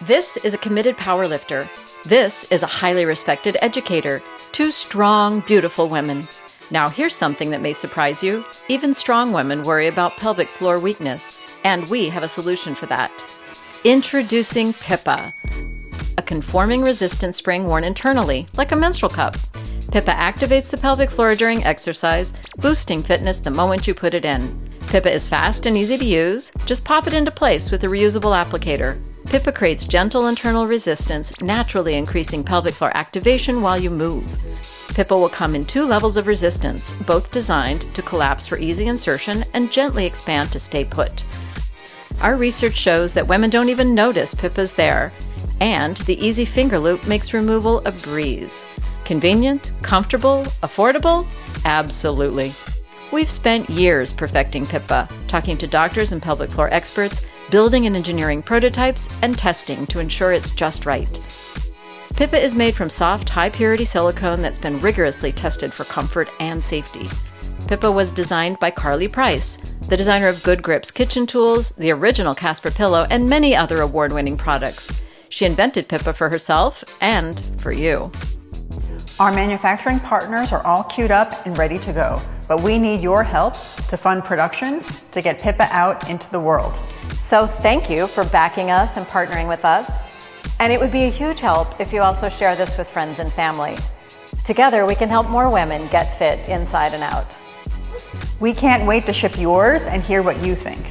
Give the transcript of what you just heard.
This is a committed powerlifter. This is a highly respected educator. Two strong, beautiful women. Now here's something that may surprise you. Even strong women worry about pelvic floor weakness, and we have a solution for that. Introducing Pippa, a conforming resistance spring worn internally, like a menstrual cup. Pippa activates the pelvic floor during exercise, boosting fitness the moment you put it in. Pippa is fast and easy to use. Just pop it into place with a reusable applicator. Pippa creates gentle internal resistance, naturally increasing pelvic floor activation while you move. Pippa will come in 2 levels of resistance, both designed to collapse for easy insertion and gently expand to stay put. Our research shows that women don't even notice Pippa's there, and the easy finger loop makes removal a breeze. Convenient, comfortable, affordable? Absolutely. We've spent years perfecting Pippa, talking to doctors and pelvic floor experts, building and engineering prototypes, and testing to ensure it's just right. Pippa is made from soft, high-purity silicone that's been rigorously tested for comfort and safety. Pippa was designed by Carly Price, the designer of Good Grips kitchen tools, the original Casper pillow, and many other award-winning products. She invented Pippa for herself and for you. Our manufacturing partners are all queued up and ready to go, but we need your help to fund production to get Pippa out into the world. So thank you for backing us and partnering with us. And it would be a huge help if you also share this with friends and family. Together, we can help more women get fit inside and out. We can't wait to ship yours and hear what you think.